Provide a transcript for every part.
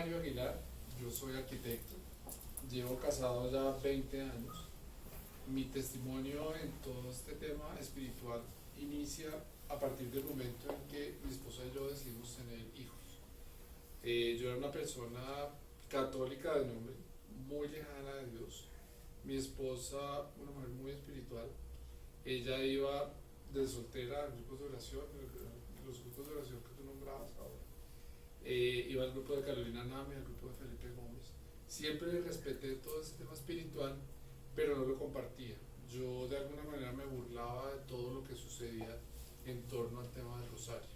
Mario Aguilar, yo soy arquitecto, llevo casado ya 20 años. Mi testimonio en todo este tema espiritual inicia a partir del momento en que mi esposa y yo decidimos tener hijos. Yo era una persona católica de nombre, muy lejana de Dios. Mi esposa, una mujer muy espiritual, ella iba de soltera a grupos de oración, los grupos de oración que tú nombrabas ahora. Iba al grupo de Carolina Nami, al grupo de Felipe Gómez. Siempre le respeté todo ese tema espiritual, pero no lo compartía. Yo de alguna manera me burlaba de todo lo que sucedía en torno al tema del rosario.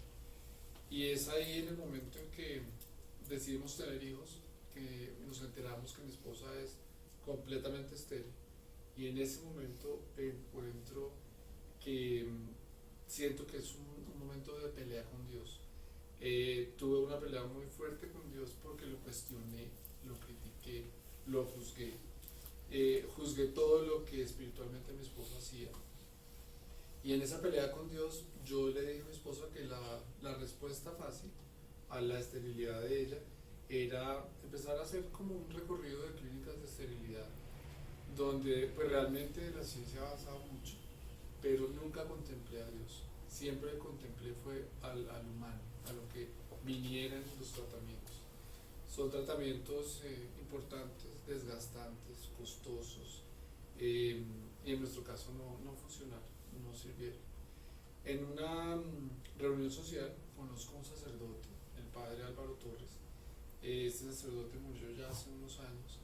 Y es ahí en el momento en que decidimos tener hijos que nos enteramos que mi esposa es completamente estéril. Y en ese momento encuentro que siento que es un momento de pelea con Dios. Tuve una pelea muy fuerte con Dios porque lo cuestioné, lo critiqué, lo juzgué. Juzgué todo lo que espiritualmente mi esposa hacía. Y en esa pelea con Dios, yo le dije a mi esposa que la respuesta fácil a la esterilidad de ella era empezar a hacer como un recorrido de clínicas de esterilidad, donde pues realmente la ciencia ha avanzado mucho, pero nunca contemplé a Dios. Siempre contemplé fue al humano, a lo que vinieran los tratamientos. Son tratamientos importantes, desgastantes, costosos, y en nuestro caso no funcionaron, no sirvieron. En una reunión social conozco a un sacerdote, el padre Álvaro Torres. Este sacerdote murió ya hace unos años,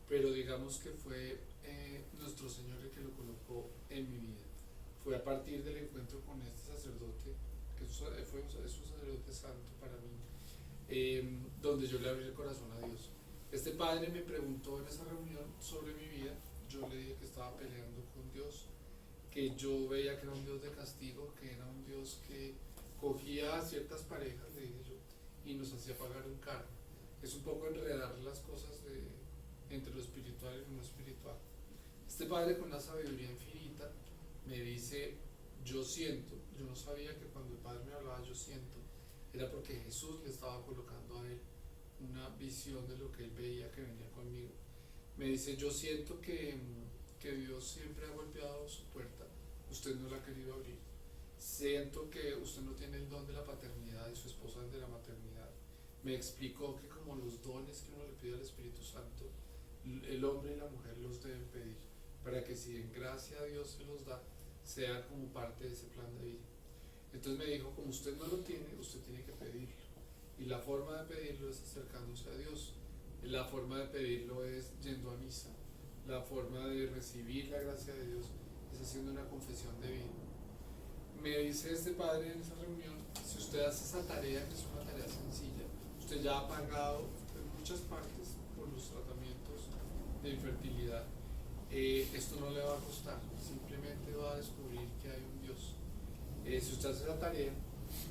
pero digamos que fue nuestro Señor el que lo colocó en mi vida. Fue a partir del encuentro con este sacerdote, que es un sacerdote santo para mí, donde yo le abrí el corazón a Dios. Este padre me preguntó en esa reunión sobre mi vida. Yo le dije que estaba peleando con Dios, que yo veía que era un Dios de castigo, que era un Dios que cogía a ciertas parejas, le dije yo, y nos hacía pagar un karma. Es un poco enredar las cosas entre lo espiritual y lo no espiritual. Este padre, con una sabiduría infinita, me dice: yo siento. Yo no sabía que cuando el padre me hablaba yo siento era porque Jesús le estaba colocando a él una visión de lo que él veía que venía conmigo. Me dice: yo siento que Dios siempre ha golpeado su puerta, usted no la ha querido abrir. Siento que usted no tiene el don de la paternidad y su esposa es de la maternidad. Me explicó que como los dones que uno le pide al Espíritu Santo, el hombre y la mujer los deben pedir, para que si en gracia Dios se los da, sea como parte de ese plan de vida. Entonces me dijo: como usted no lo tiene, usted tiene que pedirlo. Y la forma de pedirlo es acercándose a Dios. La forma de pedirlo es yendo a misa. La forma de recibir la gracia de Dios es haciendo una confesión de vida. Me dice este padre en esa reunión: si usted hace esa tarea, que es una tarea sencilla, usted ya ha pagado en muchas partes por los tratamientos de infertilidad, esto no le va a costar, simplemente va a descubrir que hay un Dios. Si usted hace la tarea,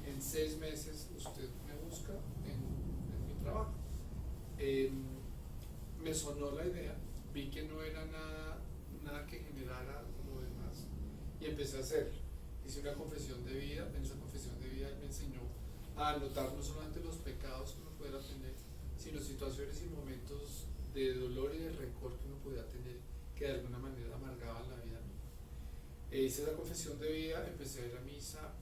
en 6 meses usted me busca en mi trabajo. Me sonó la idea, vi que no era nada que generara como demás, y empecé a hacerlo. Hice una confesión de vida. En esa confesión de vida él me enseñó a anotar no solamente los pecados que uno pudiera tener, sino situaciones y momentos de dolor y de rencor que uno pudiera tener, que de alguna manera amargaban la vida mía. Hice esa confesión de vida, empecé a ir a misa,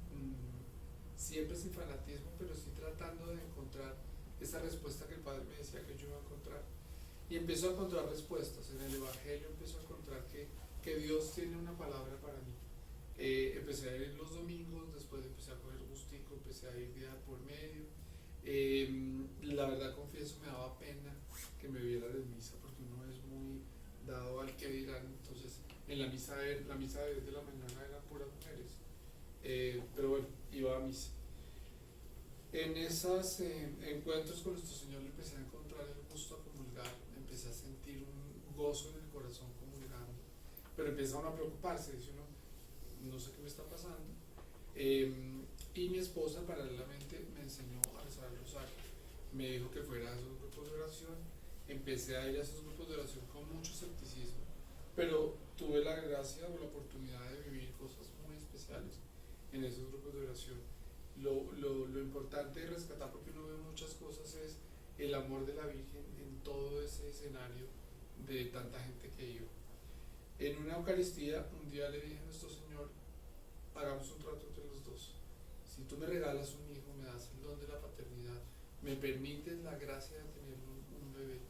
siempre sin fanatismo, pero sí tratando de encontrar esa respuesta que el Padre me decía que yo iba a encontrar. Y empiezo a encontrar respuestas. En el Evangelio empiezo a encontrar que Dios tiene una palabra para mí. Empecé a ir los domingos, después empecé a coger gustico, empecé a ir día por medio. La verdad, confieso, me daba pena que me vieran en misa, porque uno es muy dado al que dirán. Entonces, en la misa de 10 de la mañana eran puras mujeres, pero bueno, iba a misa. En esos encuentros con nuestro Señor le empecé a encontrar el gusto a comulgar, empecé a sentir un gozo en el corazón comulgando, pero empieza uno a preocuparse, dice uno: no sé qué me está pasando. Y mi esposa paralelamente me enseñó a rezar el rosario, me dijo que fuera a esos grupos de oración. Empecé a ir a esos grupos de oración con mucho escepticismo, pero tuve la gracia o la oportunidad de vivir cosas muy especiales en esos grupos de oración. Lo importante de rescatar, porque uno ve muchas cosas, es el amor de la Virgen en todo ese escenario de tanta gente que iba. En una Eucaristía, un día le dije a nuestro Señor, hagamos un trato entre los dos. Si tú me regalas un hijo, me das el don de la paternidad, me permites la gracia de tener un bebé,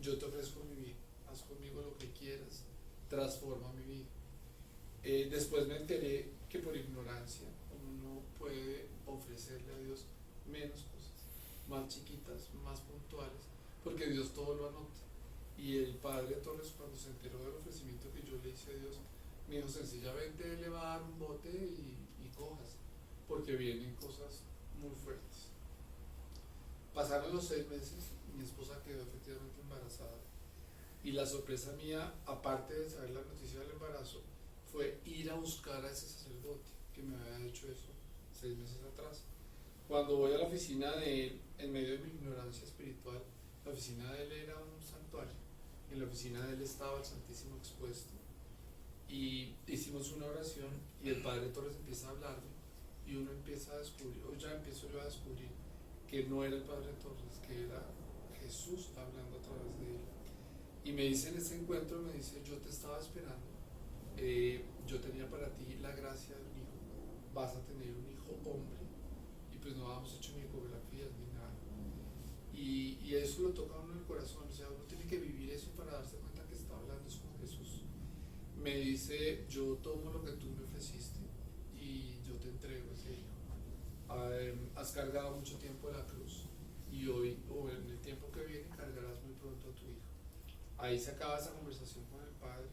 yo te ofrezco mi vida, haz conmigo lo que quieras, transforma mi vida. Después me enteré que por ignorancia uno puede ofrecerle a Dios menos cosas, más chiquitas, más puntuales, porque Dios todo lo anota. Y el padre Torres, cuando se enteró del ofrecimiento que yo le hice a Dios, me dijo sencillamente le va a dar un bote y cojas, porque vienen cosas muy fuertes. Pasaron los 6 meses, mi esposa quedó efectivamente embarazada. Y la sorpresa mía, aparte de saber la noticia del embarazo, fue ir a buscar a ese sacerdote que me había hecho eso 6 meses atrás. Cuando voy a la oficina de él, en medio de mi ignorancia espiritual, la oficina de él era un santuario. En la oficina de él estaba el Santísimo expuesto. Y hicimos una oración y el Padre Torres empieza a hablarme y uno empieza a descubrir, o ya empiezo yo a descubrir, que no era el Padre Torres, que era Jesús hablando a través de él. Y me dice en ese encuentro, me dice, yo te estaba esperando, yo tenía para ti la gracia de un hijo, vas a tener un hijo hombre, y pues no habíamos hecho ni ecografías ni nada. Y eso lo toca a uno en el corazón, o sea, uno tiene que vivir eso para darse cuenta que está hablando es con Jesús. Me dice, yo tomo lo que tú me ofreciste y yo te entrego ese hijo. Has cargado mucho tiempo la cruz y hoy, o en el tiempo que viene, cargarás muy pronto a tu hijo. Ahí se acaba esa conversación con el padre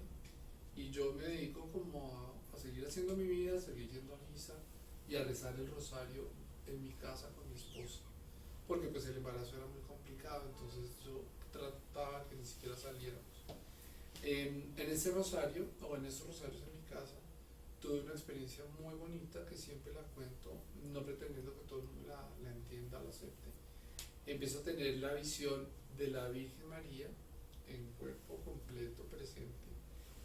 y yo me dedico como a seguir haciendo mi vida, a seguir yendo a misa y a rezar el rosario en mi casa con mi esposa, porque pues el embarazo era muy complicado, entonces yo trataba que ni siquiera saliéramos. En ese rosario, o en esos rosarios en mi casa, tuve una experiencia muy bonita que siempre la cuento, no pretendiendo que todo el mundo la entienda, la acepte. Empiezo a tener la visión de la Virgen María en cuerpo completo presente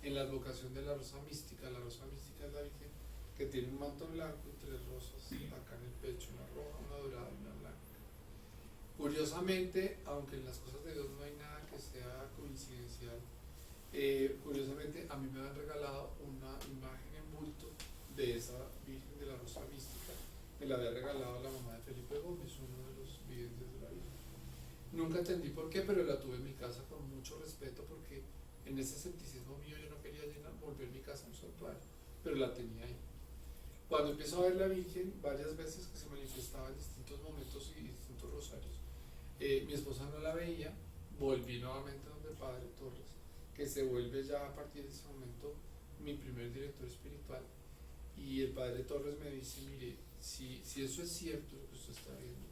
en la advocación de la rosa mística. La rosa mística es la Virgen que tiene un manto blanco y 3 rosas acá en el pecho, una roja, una dorada y una blanca. Curiosamente, aunque en las cosas de Dios no hay nada que sea coincidencial, curiosamente a mí me han regalado una imagen en bulto de esa Virgen de la Rosa Mística. Me la había regalado la mamá de Felipe Gómez, uno de los videntes de la Virgen. Nunca entendí por qué, pero la tuve en mi casa con mucho respeto, porque en ese escepticismo mío yo no quería volver mi casa un santuario, pero la tenía ahí. Cuando empiezo a ver la Virgen, varias veces que se manifestaba en distintos momentos y distintos rosarios, mi esposa no la veía, volví nuevamente donde el Padre Torres, que se vuelve ya a partir de ese momento mi primer director espiritual, y el Padre Torres me dice, mire, si eso es cierto lo que usted está viendo,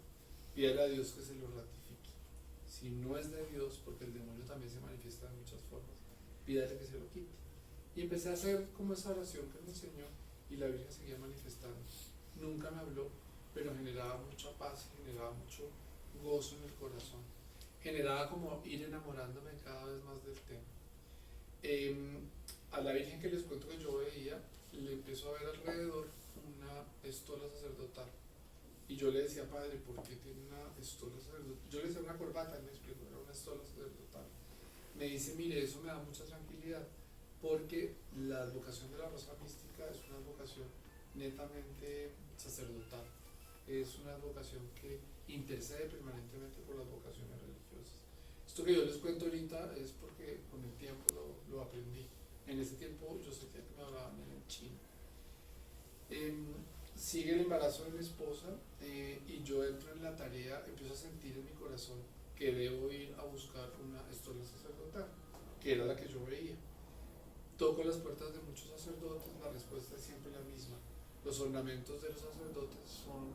pídale a Dios que se lo ratifique. Si no es de Dios, porque el demonio también se manifiesta de muchas formas, pídale que se lo quite. Y empecé a hacer como esa oración que me enseñó, y la Virgen seguía manifestando. Nunca me habló, pero generaba mucha paz, generaba mucho gozo en el corazón, generaba como ir enamorándome cada vez más del tema. A la Virgen que les cuento que yo veía, le empezó a ver alrededor una estola sacerdotal. Y yo le decía, padre, ¿por qué tiene una estola sacerdotal? Yo le decía una corbata, él me explicó, era una estola sacerdotal. Me dice, mire, eso me da mucha tranquilidad, porque la advocación de la rosa mística es una advocación netamente sacerdotal. Es una advocación que intercede permanentemente por las vocaciones religiosas. Esto que yo les cuento ahorita es porque con el tiempo lo aprendí. En ese tiempo yo sentía que me hablaban en el chino. Sigue el embarazo de mi esposa, y yo entro en la tarea, empiezo a sentir en mi corazón que debo ir a buscar una estola sacerdotal, que era la que yo veía. Toco las puertas de muchos sacerdotes, la respuesta es siempre la misma. Los ornamentos de los sacerdotes son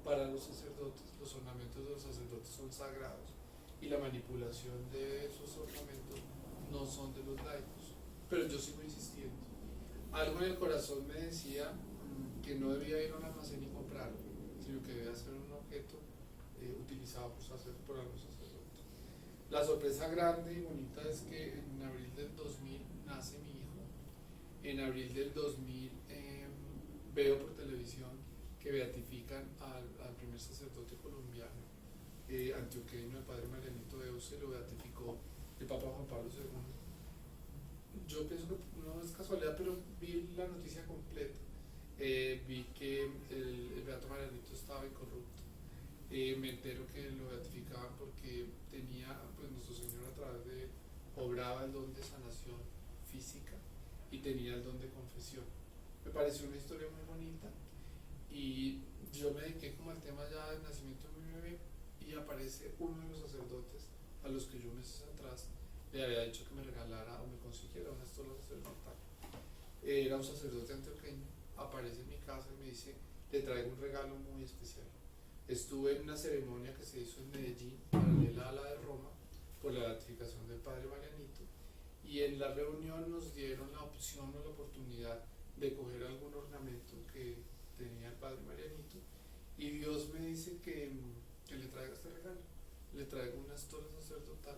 para los sacerdotes, los ornamentos de los sacerdotes son sagrados, y la manipulación de esos ornamentos no son de los laicos. Pero yo sigo insistiendo. Algo en el corazón me decía que no debía ir a un almacén y comprarlo, sino que debía ser un objeto utilizado por algunos sacerdotes. La sorpresa grande y bonita es que en abril del 2000 nace mi hijo. En abril del 2000 veo por televisión que beatifican al primer sacerdote colombiano antioqueño, el padre Marianito de se lo beatificó el Papa Juan Pablo II. Yo pienso que no es casualidad, pero vi la noticia completa. Vi que el Beato Marianito estaba incorrupto. Me entero que lo beatificaban porque tenía, pues nuestro Señor a través de él, obraba el don de sanación física y tenía el don de confesión. Me pareció una historia muy bonita y yo me dediqué como al tema ya del nacimiento de mi bebé y aparece uno de los sacerdotes a los que yo meses atrás le había dicho que me regalara o me consiguiera una estola sacerdotal. Era un sacerdote antioqueño, aparece en mi casa y me dice, te traigo un regalo muy especial. Estuve en una ceremonia que se hizo en Medellín, paralela a la de Roma, por la beatificación del padre Marianito, y en la reunión nos dieron la opción o la oportunidad de coger algún ornamento que tenía el padre Marianito, y Dios me dice que le traiga este regalo. Le traigo una estola sacerdotal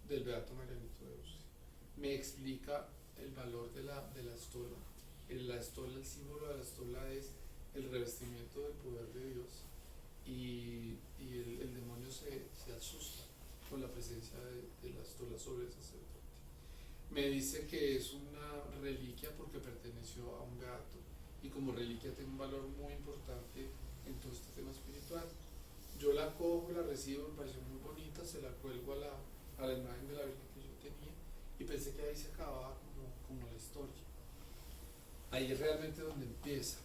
del Beato Marianito de Ursí. Me explica el valor de la estola. La estola, el símbolo de la estola es el revestimiento del poder de Dios y el demonio se asusta con la presencia de la estola sobre el sacerdote. Me dice que es una reliquia porque perteneció a un beato y como reliquia tiene un valor muy importante en todo este tema espiritual. Yo la cojo, la recibo, me pareció muy bonita, se la cuelgo a la imagen de la Virgen que yo tenía y pensé que ahí se acababa como la historia. Ahí es realmente donde empieza.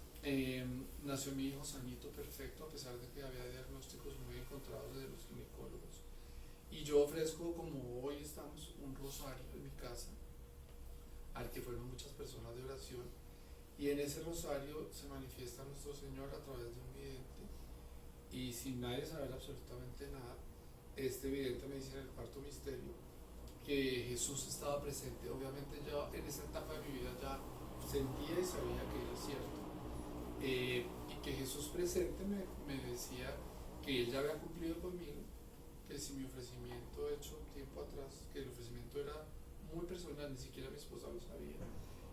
Nació mi hijo sanito, perfecto, a pesar de que había diagnósticos muy encontrados de los ginecólogos. Y yo ofrezco, como hoy estamos, un rosario en mi casa, al que fueron muchas personas de oración. Y en ese rosario se manifiesta nuestro Señor a través de un vidente. Y sin nadie saber absolutamente nada, este vidente me dice en el cuarto misterio que Jesús estaba presente. Obviamente yo en esa etapa de mi vida ya sentía y sabía que era cierto. Y que Jesús presente me decía que Él ya había cumplido conmigo, que si mi ofrecimiento hecho un tiempo atrás, que el ofrecimiento era muy personal, ni siquiera mi esposa lo sabía,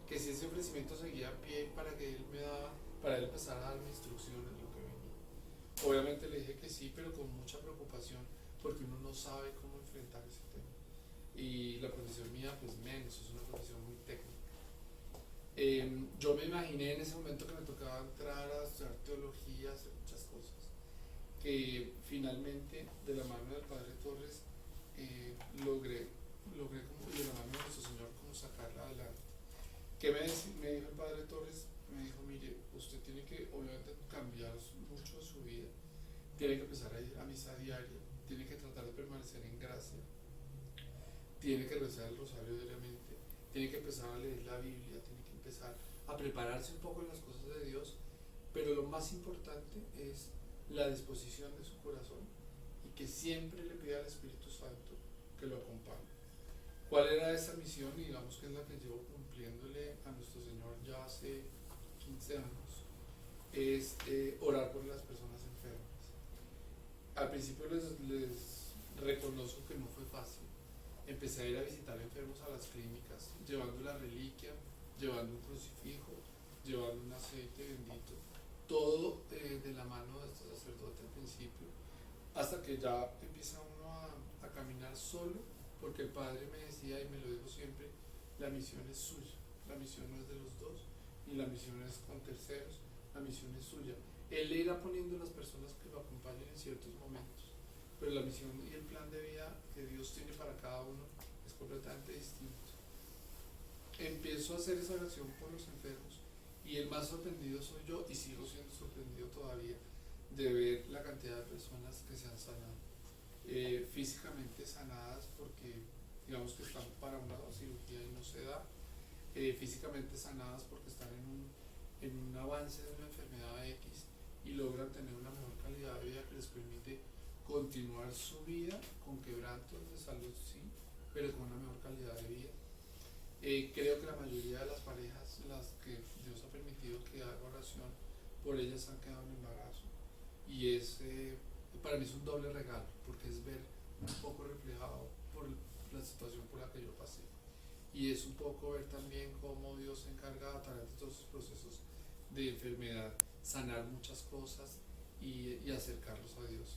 que si ese ofrecimiento seguía a pie para Él empezar a darme instrucciones de lo que venía. Obviamente le dije que sí, pero con mucha preocupación, porque uno no sabe cómo enfrentar ese tema. Y la profesión mía, pues menos, es una profesión muy técnica. Yo me imaginé en ese momento que me tocaba entrar a estudiar teología, hacer muchas cosas, que finalmente de la mano del Padre Torres logré como de la mano de nuestro Señor como sacarla adelante. ¿Qué me dijo el Padre Torres? Me dijo, mire, usted tiene que obviamente cambiar mucho su vida, tiene que empezar a ir a misa diaria, tiene que tratar de permanecer en gracia, tiene que rezar el rosario diariamente, tiene que empezar a leer la Biblia, tiene que empezar a prepararse un poco en las cosas de Dios, pero lo más importante es la disposición de su corazón y que siempre le pida al Espíritu Santo que lo acompañe. ¿Cuál era esa misión? Y digamos que es la que llevo cumpliéndole a nuestro Señor ya hace 15 años, es orar por las personas enfermas. Al principio les reconozco que no fue fácil. Empecé a ir a visitar enfermos a las clínicas, llevando la reliquia, llevando un crucifijo, llevando un aceite bendito, todo de la mano de este sacerdote al principio, hasta que ya empieza uno a caminar solo, porque el Padre me decía, y me lo dijo siempre, la misión es suya, la misión no es de los dos, ni la misión es con terceros, la misión es suya. Él le irá poniendo las personas que lo acompañen en ciertos momentos, pero la misión y el plan de vida que Dios tiene para cada uno es completamente distinto. Empiezo a hacer esa oración por los enfermos y el más sorprendido soy yo y sigo siendo sorprendido todavía de ver la cantidad de personas que se han sanado, físicamente sanadas porque digamos que están para una cirugía y no se da, físicamente sanadas porque están en un avance de una enfermedad X y logran tener una mejor calidad de vida que les permite continuar su vida con quebrantos de salud, sí, pero con una mejor calidad de vida. Creo que la mayoría de las parejas, las que Dios ha permitido que haga oración, por ellas han quedado en embarazo. Y para mí es un doble regalo, porque es ver un poco reflejado por la situación por la que yo pasé. Y es un poco ver también cómo Dios se encarga a través de todos esos procesos de enfermedad, sanar muchas cosas y acercarlos a Dios.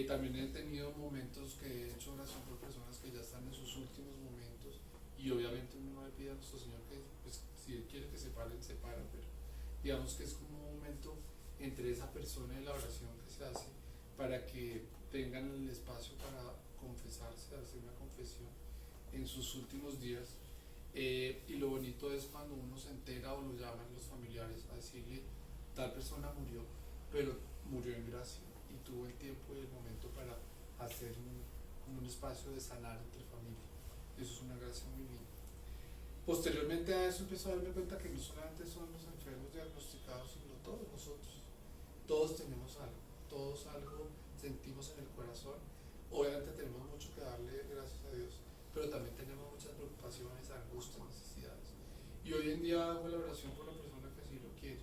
También he tenido momentos que he hecho oración por personas que ya están en sus últimos momentos y obviamente uno no le pide a nuestro Señor que, pues, si Él quiere que se paren, se paran, pero digamos que es como un momento entre esa persona y la oración que se hace para que tengan el espacio para confesarse, hacer una confesión en sus últimos días. Y lo bonito es cuando uno se entera o lo llaman los familiares a decirle, tal persona murió, pero murió en gracia y tuvo el tiempo y el momento para hacer un espacio de sanar entre familia. Eso es una gracia muy linda. Posteriormente a eso empecé a darme cuenta que no solamente son los enfermos diagnosticados, sino todos nosotros. Todos tenemos algo, todos algo sentimos en el corazón. Obviamente tenemos mucho que darle gracias a Dios, pero también tenemos muchas preocupaciones, angustias, necesidades. Y hoy en día hago la oración por la persona que así lo quiere.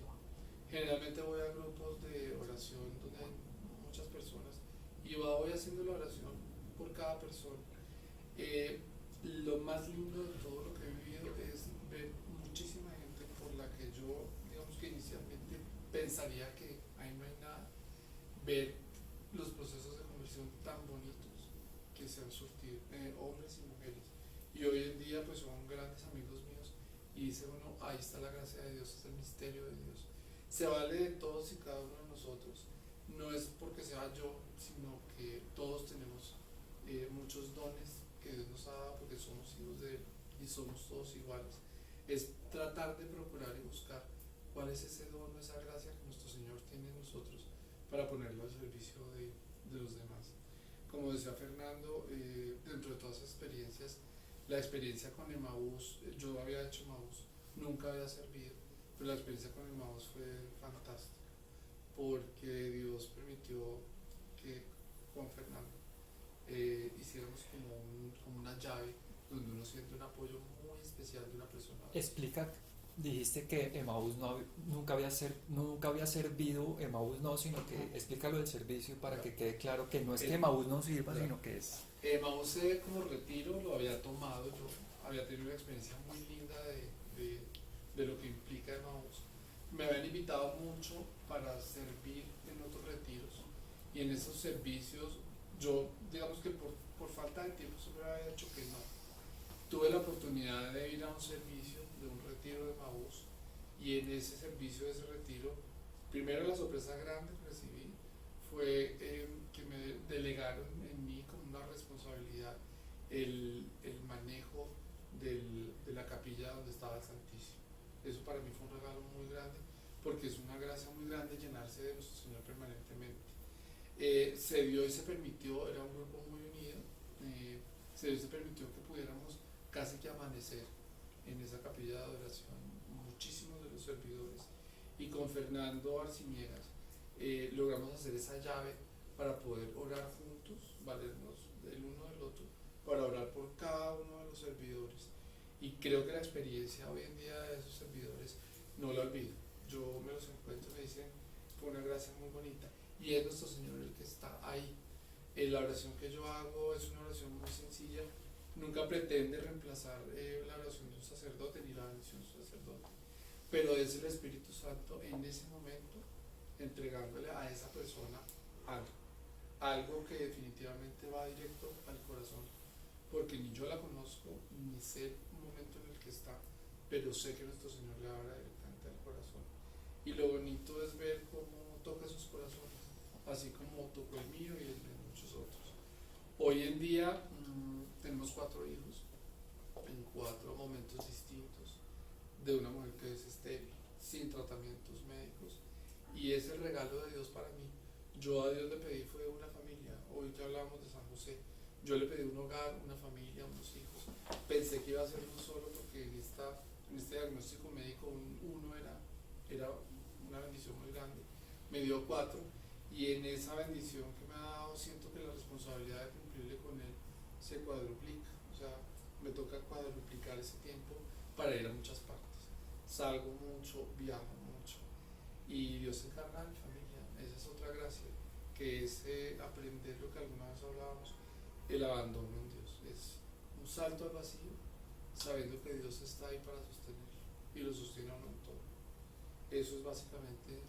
Generalmente voy a grupos de oración donde hay muchas personas y voy haciendo la oración por cada persona. Lo más lindo de todo lo que he vivido es ver muchísima gente por la que yo, digamos que inicialmente pensaría que ahí no hay nada, ver los procesos de conversión tan bonitos que se han surtido, hombres y mujeres. Y hoy en día pues son grandes amigos míos y dice uno, ahí está la gracia de Dios, es el misterio de Dios. Se vale de todos y cada uno de nosotros. No es porque sea yo, sino que todos tenemos muchos dones que Dios nos ha dado porque somos hijos de Él y somos todos iguales. Es tratar de procurar y buscar cuál es ese don, esa gracia que nuestro Señor tiene en nosotros para ponerlo al servicio de los demás. Como decía Fernando, dentro de todas esas experiencias, la experiencia con Emaús, yo había hecho Emaús, nunca había servido, pero la experiencia con Emaús fue fantástica, porque Dios permitió que con Fernando hiciéramos como una llave donde uno siente un apoyo muy especial de una persona. Explica, dijiste que Emaús nunca había servido, Emaús no, sino que explícalo del servicio para que quede claro que no es que Emaús no sirva, sino que es... Emaús como retiro lo había tomado, yo había tenido una experiencia muy linda de lo que implica Emaús. Me habían invitado mucho para servir en otros retiros y en esos servicios yo, digamos que por falta de tiempo siempre había dicho que no. Tuve la oportunidad de ir a un servicio de un retiro de Emaús y en ese servicio de ese retiro, primero la sorpresa grande que recibí fue que me delegaron en mí como una responsabilidad el manejo de la capilla donde estaba el Santísimo. Eso para mí fue un regalo muy grande porque es una gracia muy grande llenarse de nuestro Señor permanentemente. Se dio y se permitió, era un grupo muy unido, se dio y se permitió que pudiéramos casi que amanecer en esa capilla de adoración, muchísimos de los servidores, y con Fernando Arciniegas logramos hacer esa llave para poder orar juntos, valernos del uno del otro, para orar por cada uno de los servidores. Y creo que la experiencia hoy en día de esos servidores no la olvido. Yo me los encuentro y me dicen, fue una gracia muy bonita. Y es nuestro Señor el que está ahí. La oración que yo hago es una oración muy sencilla, nunca pretende reemplazar la oración de un sacerdote ni la bendición de un sacerdote, pero es el Espíritu Santo en ese momento entregándole a esa persona algo que definitivamente va directo al corazón, porque ni yo la conozco, ni sé el momento en el que está, pero sé que nuestro Señor le habla directamente al corazón. Y lo bonito es ver cómo toca sus corazones, así como tocó el mío y el de muchos otros. Hoy en día tenemos 4 hijos, en 4 momentos distintos, de una mujer que es estéril, sin tratamientos médicos, y es el regalo de Dios para mí. Yo a Dios le pedí fue una familia, hoy ya hablamos de San José, yo le pedí un hogar, una familia, unos hijos, pensé que iba a ser uno solo porque en este diagnóstico médico uno era una bendición muy grande, me dio 4 y en esa bendición que me ha dado siento que la responsabilidad de cumplirle con él se cuadruplica, o sea, me toca cuadruplicar ese tiempo para ir a muchas partes, salgo mucho, viajo mucho y Dios se encarga de mi familia. Esa es otra gracia, que es aprender lo que alguna vez hablábamos, el abandono en Dios, es un salto al vacío sabiendo que Dios está ahí para sostenerlo y lo sostiene a uno en todo. Eso es básicamente